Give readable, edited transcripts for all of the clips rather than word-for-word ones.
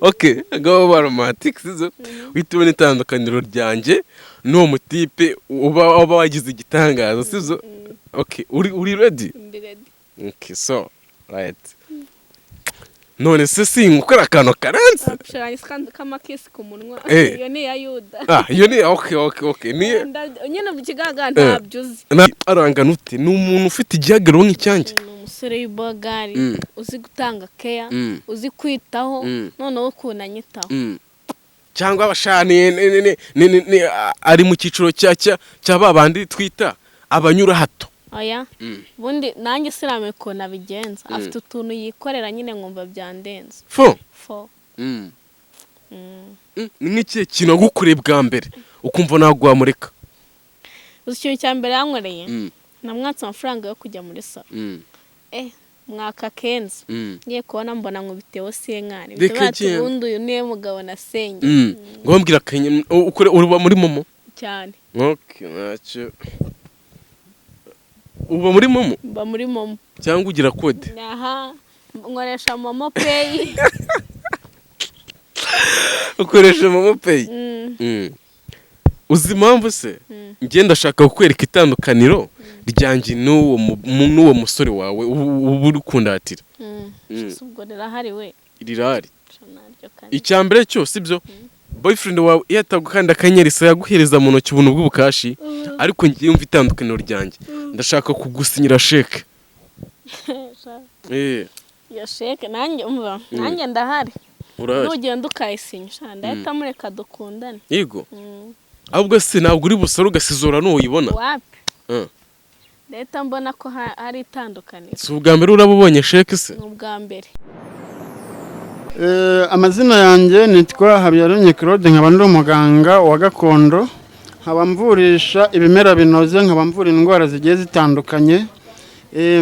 okay go romantic sizo witubona itandukaniro ryanjye no mutipe uba wagize igitangaza sizo. Okay uri ready? Okay so right none se singukora akantu karenze Shirani kama kiss ku munwa iyo ni ya Yuda. Iyo ni okay ni nyine mu kigaga ntabyuzi arangana ute ni umuntu ufite igihagaro nk'icyanjye umusore w'ibagari uzi gutanga care uzi kwitaho noneho kunanyitaho cyangwa abashani ari mu cyiciro cya babandi twita abanyura hato. Oya bundi nanjye sirame ko nabigenza afite utuntu yikorera nyine nkumva byandenze fo n'ikihe kintu agukuriye bwa mbere ukumva nagwa mureka ikintu cya mbere yankoreye namwatse amafaranga yo kujya muri salo mwaka kenzi ngiye kubona mbona ngo bitewe senkani bitatu bundi uyu niwe mugabo nasenge ngo bambwira kanye uba muri momo cyane. Okay ntacyo uba muri momo mba muri momo cyangwa ugira kode aha nkoresha momo pay ukoresha momo pay uzi impamvu se ngenda ashaka kukwereka itandukaniro ryanjye n'uwo musore wawe uba uri kundatira ubwo rirahari we rirahari icyambere cyo sibyo boyfriend wawe yatagukanda akanyerisa yaguhereza mu ntoki ubuntu bw'ubukashi ariko ngiye umva itandukaniro ryanjye ndashaka kugusinyira sheke ya sheke nanjye umva nanjye ndahari nugenda ukayisinya ndahita mureka dukundane yego ahubwo se ntabwo uri busore ugasizora n'uyibona wapi ndahita mbona ko hari itandukaniro. Si ubwa mbere urabubonye sheke se? Ni ubwa mbere. Amazina yanjye nitwa Habiyaremye Claude, nkaba ndi umuganga wa gakondo, nkaba mvurisha ibimera binoze, nkaba mvura indwara zigiye zitandukanye,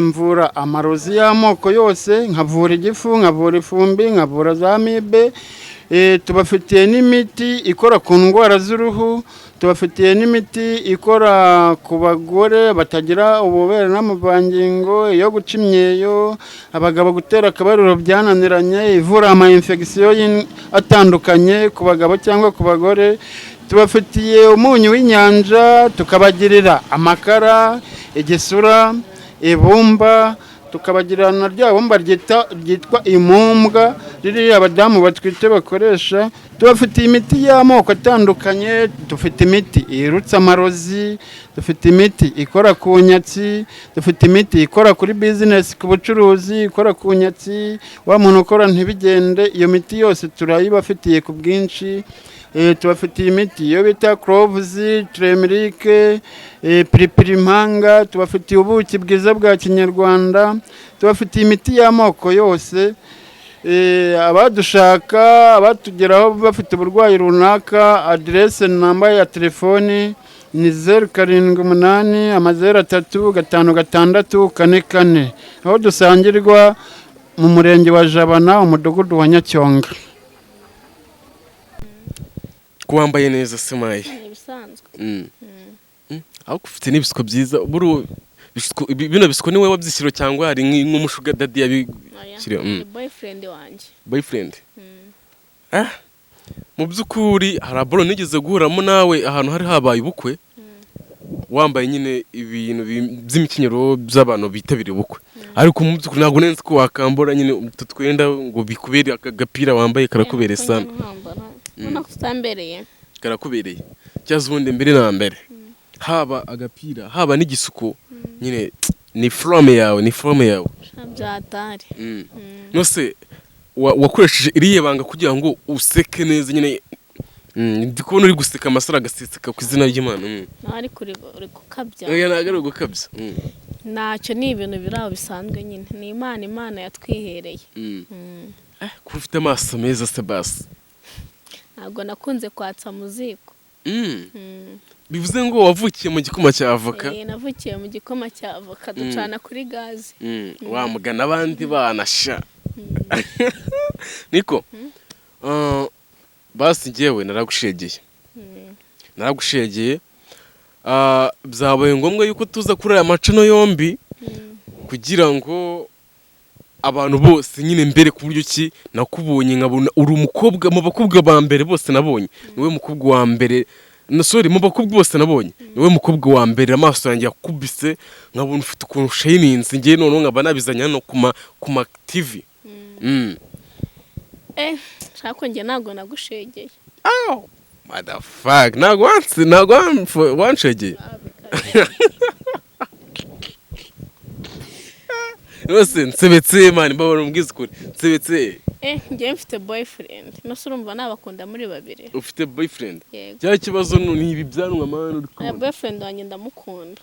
mvura amarozi y'amoko yose, nkavura igifu, nkavura ifumbi, nkavura za amibe, tubafitiye n'imiti ikora ku ndwara z'uruhu, tubafitiye n'imiti ikora ku bagore batagira ububere n'amavangingo, yo guca imyeyo, abagabo gutera akabariro byananiranye, ivura ama infection atandukanye ku bagabo cyangwa ku bagore. Tubafitiye umunyu w'inyanja, tukabagirira amakara, igisura, ibumba, tukabagira na rya bumba ryitwa imumbwa riri abadamu batwite bakoresha. Tubafitiye imiti y'amoko atandukanye, dufite imiti irutsa amarozi, dufite imiti ikora ku nyatsi, dufite imiti ikora kuri business ku bucuruzi, ikora ku nyatsi, wa muntu ukora ntibigende. Iyo miti yose turayibafitiye ku bwinshi. Tubafitiye imiti yo bita cloves, turmeric, piripirimanga, tubafitiye ubuki bwiza bwa kinyarwanda, tubafitiye imiti y'amoko yose. Abadushaka, abatugeraho bafite uburwayi runaka, adresse namba ya telefoni ni 0788 aho dusangirwa mu murenge wa Jabana, umudugudu wa Nyacyonga. Kuwambaye neza Semaye. Ibisanzwe. Aho ufite n'ibisuko byiza, bino bisuko ni wewe wabyishyiro cyangwa hari nk'umushuga daddy yabishyiriye? Boyfriend wanjye. Boyfriend? Mu by'ukuri hari aboro nigeze guhuramo nawe ahantu hari habaye ubukwe, wambaye nyine ibintu by'imikenyero by'abantu bitabiriye ubukwe, ariko mu by'ukuri ntabwo nzi ko wakambora nyine tutwenda ngo bikubere agapira wambaye karakubereye sana. Ubona ko utambereye. Karakubereye cyazo ubundi mbere na mbere, haba agapira haba n'igisuko nyine ni forme yawe, ni forme yawe byatari. Nose wakoresheje iriye banga kugira ngo useke neza nyine. Ndikubona uri guseka amasara agaseseka ku izina ry'Imana. Ari kuri gukabya. Oya nagara gukabya. Ntacyo ni ibintu biraho bisanzwe nyine. Ni Imana yatwihereye. Ko ufite amaso meza Sebas. Ntabwo nakunze kwatsa muziko. Bivuze ngo wavukiye mu gikoma cya avoka? Navukiye mu gikoma cya avoka, ducana kuri gazi. Wa mugana abandi banasha. Niko basi ngewe naragushegeye. Byabaye ngombwa yuko tuza kuri aya macano yombi kugira ngo abantu bose nyine mbere ku buryo ki nakubonye nkabona uri umukobwa mu bakobwa ba mbere bose nabonye niwe mukobwa wa mbere sorry mu bakobwa bose nabonye niwe mukobwa wa mbere amaso yanjye yakubise nkabona ufite ukuntu shininze ngiye noneho nkaba nabizanye hano ku ma TV shaka njye ntabwo nagushegeye motherfuck ntabwo wanshegeye Nose nsebetse man mbabona umbwiza ukuri nsebetse njye mfite boyfriend nose urumva nabakunda muri babiri ufite boyfriend cya kibazo ni ibi byanwa man uri kubona boyfriend wanjye ndamukunda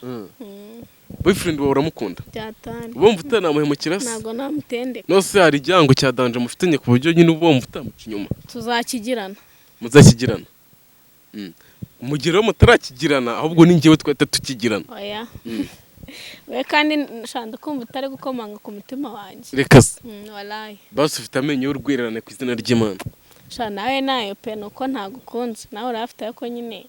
boyfriend wawe uramukunda byatani ubumva utanamuhemukira se ntabwo namutendeka nose hari ijyango cya danje mufitanye ku buryo nyine ubumva utamuca inyuma tuzakigirana muzakigirana mugeraho mutarakigirana ahubwo ni njyewe twahita tukigirana oya we kandi nshanda kumva utari gukomanga ku mutima wanjye reka se walayi basi ufite amenyo y'urwererane ku izina ry'Imana sha nawe nayo pe nuko ntagukunze nawe urafite ko nyine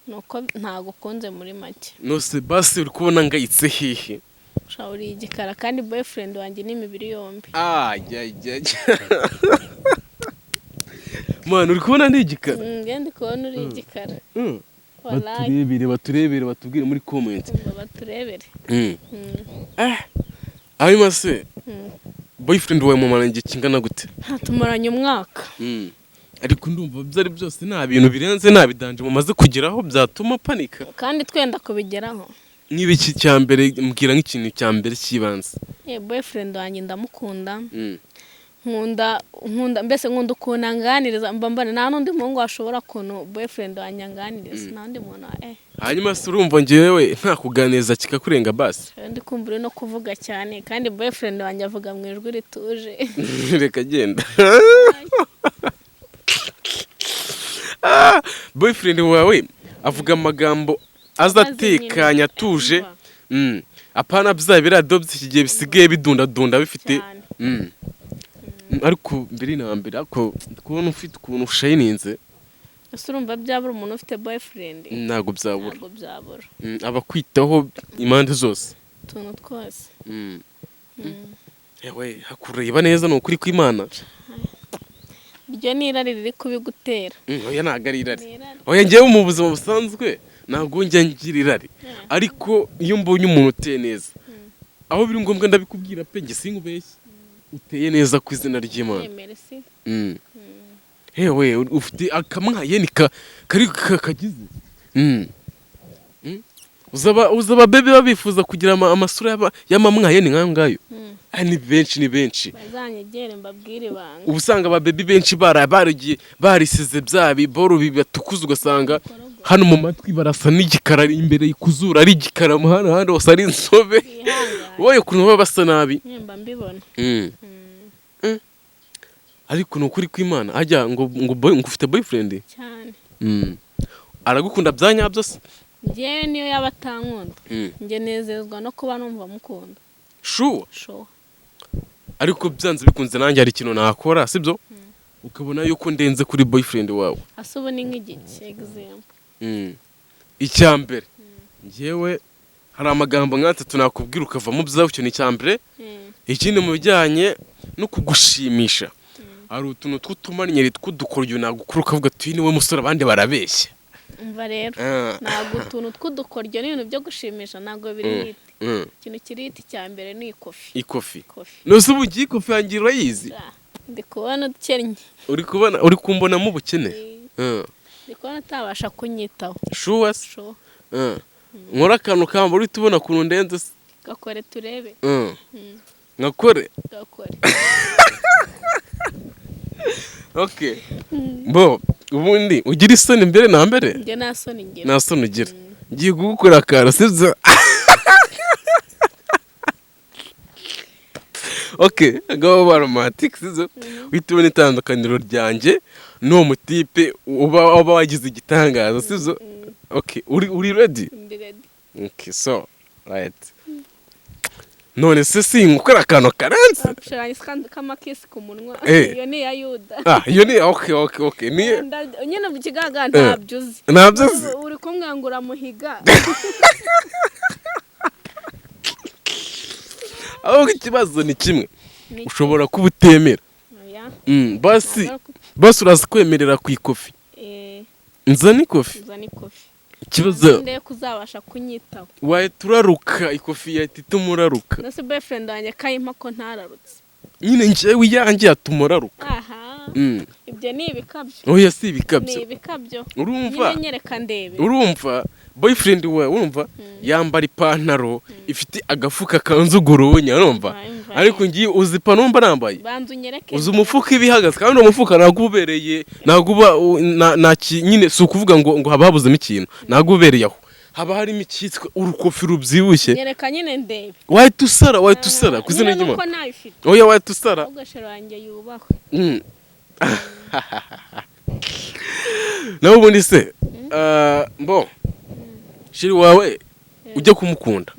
nuko ntagukunze muri make nose basi uri kubona ngayitse hehe sha uri igikara kandi boyfriend wanjye ni imibiri yombi man uri kubona ndi igikara ngende kubona uri igikara baturebere batubwire muri comment baturebere hanyuma se boyfriend wawe mumara igihe kingana gute tumaranye umwaka ariko ndumva byari byose nta bintu birenze nta bidanje mumaze kugeraho byatuma panika kandi twenda kubigeraho n'ibiki cya mbere mbwira nk'ikintu cya mbere cy'ibanze boyfriend wanjye ndamukunda nkunda mbese nkunda ukuntu anganiriza mbambane nta n'undi muhungu washobora ukuntu boyfriend wanjye anganiriza nta n'undi muntu hanyuma se urumva njyewe nta kuganiriza kikakurenga basi ndi kumva uri no kuvuga cyane kandi boyfriend wanjye avuga mu ijwi rituje reka genda boyfriend wawe avuga amagambo azatekanya atuje apana bya biradobye iki gihe bisigaye bidundadunda bifite ariko mbere na mbere ako kubona ufite ukuntu ushayininze ese urumva byabura umuntu ufite boyfriend ntago byabura abakwitaho impande zose tuntu twose yewe hakureba neza ni ukuri kw'Imana iryo ni irari riri kubigutera oya ntago ari irari oya njyewe mu buzima busanzwe ntabwo njya ngira irari ariko iyo mbonye umuntu uteye neza aho biri ngombwa ndabikubwira pe njye sinkubeshye uteye neza ku izina ry'Imana hewe ufite akamwayeni kari kagize uzaba bebe babifuza kugira amasura y'amamwayeni nk'ayo ngayo ni benshi bazanyegere mbabwire ibanga ubu usanga ababebi benshi barisize bya biboro bibatukuza ugasanga hano mu matwi barasa n'igikara imbere kuzura ari igikara mu hano hose ari insobe wowe ukuntu baba basa nabi mba mbibona ariko ni ukuri kw'Imana ajya ngo ufite boyfriend cyane aragukunda bya nyabyo se njyewe niyo yaba atankunda njye nezezwa no kuba numva mukunda sure ariko byanze bikunze nanjye hari ikintu nakora sibyo ukabona yuko ndenze kuri boyfriend wawe asubu ni nk'igiki example icya mbere njyewe hari amagambo nk'atatu nakubwira ukava mu byawe icyo ni icya mbere ikindi mu bijyanye no kugushimisha hari utuntu tw'utumanyeri tw'udukoryo nagukuru ukavuga ati niwe musore abandi barabeshya umva rero ntabwo utuntu tw'udukoryo n'ibintu byo gushimisha ntabwo biri hiti ikintu kiri hiti cya mbere ni ikofi nose ubu ugiye ikofi yanjye urayizi ndi kubona ukennye uri kumbonamo ubukene ndi kubona utabasha kunyitaho shuwa nkora akantu kamba uri tubona ukuntu ndenze gakore turebe gakore okay bo ubundi ugira isoni mbere na mbere njye nta soni ngira nta soni ugira ngiye kugukora akara sibyo okay ngabo romantic sibyo witubona itandukaniro ryanjye n'uwo mutipe uba wagize igitangaza sibyo okay uri ready okay so right none se sinkukora akantu karenze shiranye kamakisi ku munwa iyo ni ya Yuda iyo ni okay ni nyine mu kigaga ntabyo uzi uri kumwangura muhiga aho ikibazo ni kimwe ushobora kuba utemera. Oya. Basi Ntabwo ari basi uraza kwemerera ku ikofi. Nzana ikofi. uzana ikofi. Ikibazo Ndeye kuzabasha kunyitaho. wahita uraruka, ikofi yahita ituma uraruka. Nase boyfriend wanjye kayimpa ko ntararutse. Nyine njyewe iyanjye yatuma uraruka. Aha. Ibyo ni ibikabyo. Oya si ibikabyo. Ni ibikabyo. Urumva? Nyine nyereka ndebe. Urumva boyfriend wawe urumva yambara ipantaro ifite agafuka kanzugurunya urumva, ariko ngiye uzipa numva nambaye Banzu nyereke. uzi umufuka ibihagaze kandi uwo mufuka nagubereye naguba nyine si ukuvuga ngo haba habuzemo ikintu nagubereye aho haba harimo icyitwa urukofi rubyibushye. Nyereka nyine ndebe. wahita usara kuzina ry'Imana. Nuko nabifite. Oya wahita usara. Ugashero wanjye yubahwe. nawe ubundi se mbo shiri wawe ujya kumukunda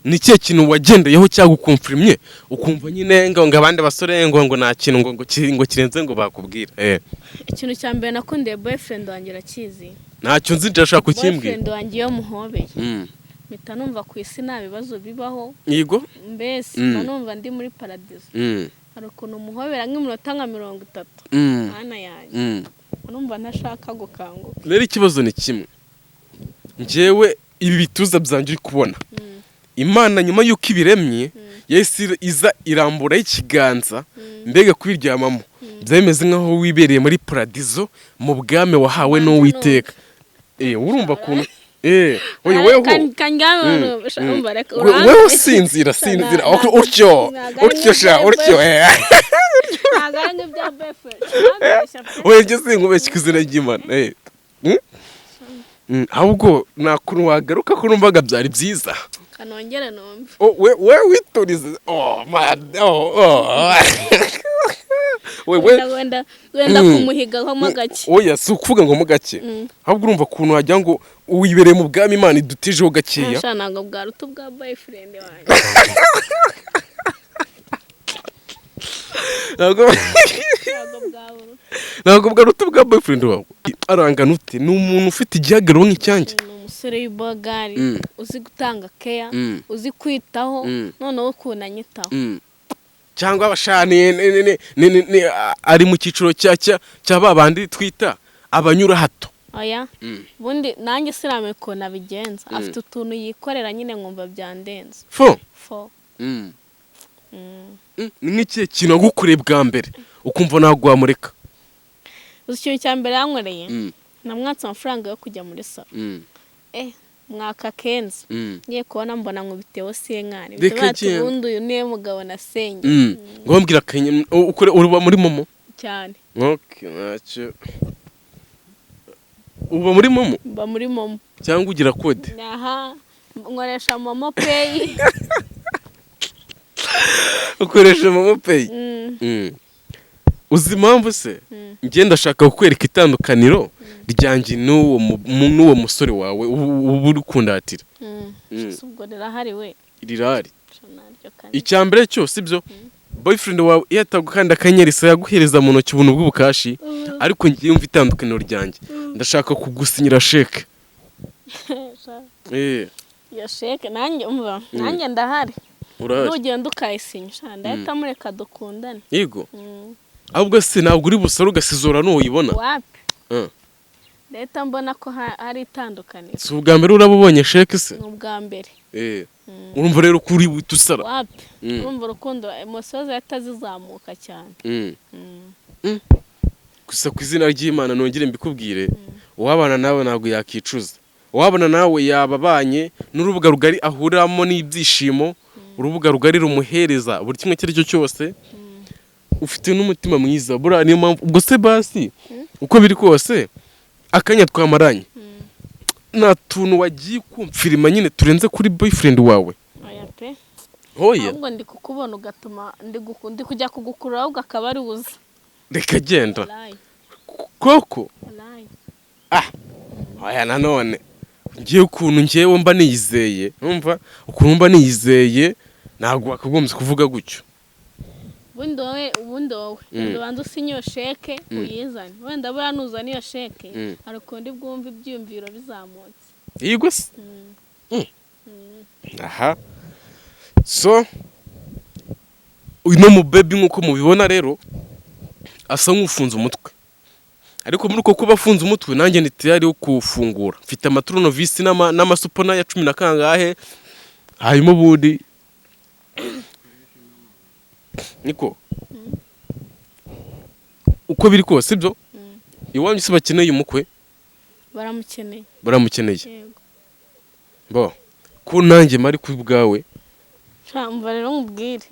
ni ikihe kintu wagendeyeho cyangwa ukumfirimye ukumva nyine ngo abandi basore ngo nta kintu ngo kirenze ngo bakubwira? Ikintu cya mbere nakundeye boyfriend wanjye arakizi. Ntacyo nzi ndashaka kukimbwira. Boyfriend wanjye iyo muhobeye mpita numva ku isi nta bibazo bibaho. Yego Mbese numva ndi muri paradizo. Hari ukuntu umuhobera nk'iminota nka 30. Hana yanjye numva ntashaka gukanguka. Rero ikibazo ni kimwe, njyewe ibi bituza byanjye uri kubona Imana nyuma y'uko ibiremye yahise iza iramburaho ikiganza mbega kubiryamamo byameze nk'aho wibereye muri paradizo mu bwami wahawe n'Uwiteka. Urumva kuntu wewe sinzira utyo njye sinkubeshye kuzina ry'Imana. ahubwo nta kuntu wagaruka ko numvaga byari byiza kanongera numve. we witurize. wenda kumuhigaho mo gake. Oya si ukuvuga ngo mo gake, ahubwo urumva kuntu wagira ngo wibereye mu bwami Imana idutijeho gakeya. Ntabwo bwaruta ubwa boyfriend wanjye. ntabwo bwaruta ubwa boyfriend wawe. Arangana ute? Ni umuntu ufite igihagararo nk'icyanjye. Ni umusore w'ibogari uzi gutanga care, uzi kwitaho, noneho ukuntu anyitaho. Cyangwa abashani ari mu cyiciro cya babandi twita abanyura hato. Oya bundi nanjye sirame ko nabigenza. Afite utuntu yikorera nyine nkumva byandenze. Fo nk'ikihe kintu agukoreye bwa mbere ukumva ntabwo wamureka? Uzi ikintu cya mbere yankoreye? Namwatse amafaranga yo kujya muri salo. Mwaka kenzi ngiye kubona mbona ngo bitewe senkani bitatu ubundi uyu niwe mugabo nasenye. ngo mbwira kanye uba muri momo cyane. Okay ntacyo. Uba muri momo? Mba muri momo. Cyangwa ugira kode? Aha nkoresha momo pay. Ukoresha momo pay? Uzi impamvu se ngenda ndashaka kukwereka itandukaniro ryanjye n'uwo musore wawe ubu uri kundatira. Ubwo rirahari we? Rirahari. Icya mbere cyose ibyo boyfriend wawe yatagukanda akanyerisa yaguhereza mu ntoki ubuntu bw'ubukashi, ariko ngiye umva itandukaniro ryanjye ndashaka kugusinyira sheke. Iyo sheke nanjye umva nanjye ndahari. Nugenda ukayisinya ndahita mureka dukundane. Yego. Ahubwo se ntabwo uri busore ugasizora n'uyibona? Wapi? Leta mbona ko hari itandukaniro. Si ubwa mbere urabubonye sheke se? Ni ubwa mbere. Urumva rero ko uri buhita usara? Wapi? Urumva urukundo emotions yatazizamuka cyane. Gusa ku izina ry'Imana nongere mbikubwire, uwabana nawe ntabwo yakicuza. Uwabana nawe yababanye n'urubuga rugari ahuramo n'ibyishimo, urubuga rugari rumuhereza buri kimwe cyo cyose. Ufite n'umutima mwiza bura niyo mpamvu ubwo se basi uko biri kose akanya twamaranye nta tuntu wagiye kumfirima nyine turenze kuri boyfriend wawe. Oya pe. Oya. Ahubwo ndi kukubona ugatuma ndi kujya kugukura ahubwo akaba ari uza. Reka genda. Koko. Oya nanone ngiye ukuntu ngiyewe mba niyizeye numva ukuntu mba niyizeye ntabwo wakagombye kuvuga gutyo. Ubundi wowe banza usinyo sheke uyizane. Wenda bura nuzana iyo sheke hari ukundi bwumva ibyumviro bizamutse. Yego se? Aha. So uno mu baby nkuko mubibona rero asa nk'ufunze umutwe, ariko muri uko kuba afunze umutwe nanjye ni tayari yo kufungura. Mfite amaturnovisi n'amasupona ya 10 na kangahe, hanyuma ubundi niko uko biri kose sibyo. Iwanyu se bakeneye umukwe? Baramukeneye. Bo ko nanjye mari ku bwawe mva rero nkubwire,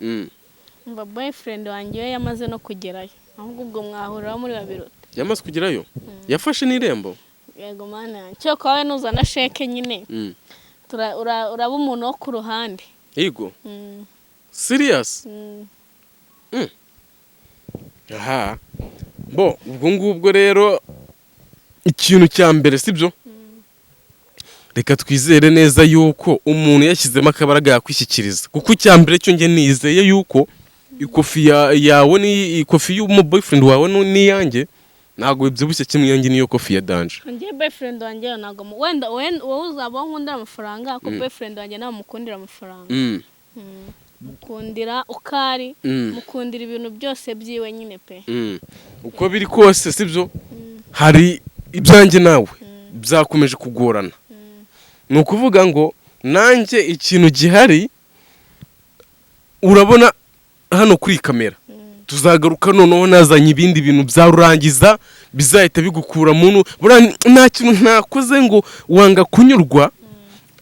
mva boyfriend wanjye we yamaze no kugerayo, ahubwo ubwo mwahurira muri babiri. Yamaze kugerayo? Yafashe n'irembo? Yego mana, cyo kwawe nuzana sheke nyine uraba umuntu wo ku ruhande. Yego. Serious? Aha. Bo ubwo ngubwo rero ikintu cya mbere sibyo, reka twizere neza yuko umuntu yashyizemo akabaraga yakwishyikiriza, kuko icya mbere cyo nge nizeye yuko ikofi yawe ni ikofi y'umu boyfriend wawe n'iyanjye ntago bibyibushye kimwe, yanjye niyo kofi ya danje. Ngiye boyfriend wanjye ntago wenda wowe uzaba nkundira amafaranga, ko boyfriend wanjye nawe mukundira amafaranga. Mukundira ukari, mukundira ibintu byose byiwe nyine pe. Uko biri kose sibyo, hari ibyanjye nawe byakomeje kugorana. Ni ukuvuga ngo nanjye ikintu gihari urabona hano kuri kamera, tuzagaruka noneho nazanye ibindi bintu byarurangiza bizahita bigukura muntu. Nta kintu ntakoze ngo wanga kunyurwa,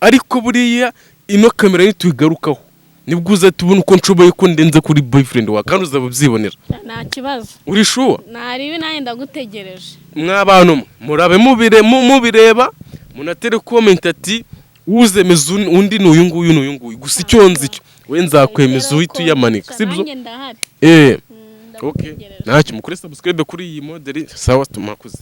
ariko buriya ino kamera nituyigarukaho nibwo uzatubona uko nshoboye ko ndenze kuri boyfriend wa, kandi uzabyibonera. Nta kibazo. Uri sure? Naribi naye ndagutegereje. Mwabantu murabe mubireba munatere comment ati uzemeza undi n'uyu nguyu, gusa icyo nzi cyo we nzakwemeza uhita uyamanika sibyo. Okay, ntacyo mukore subscribe kuri iyi modeli. Sawa tumakuze.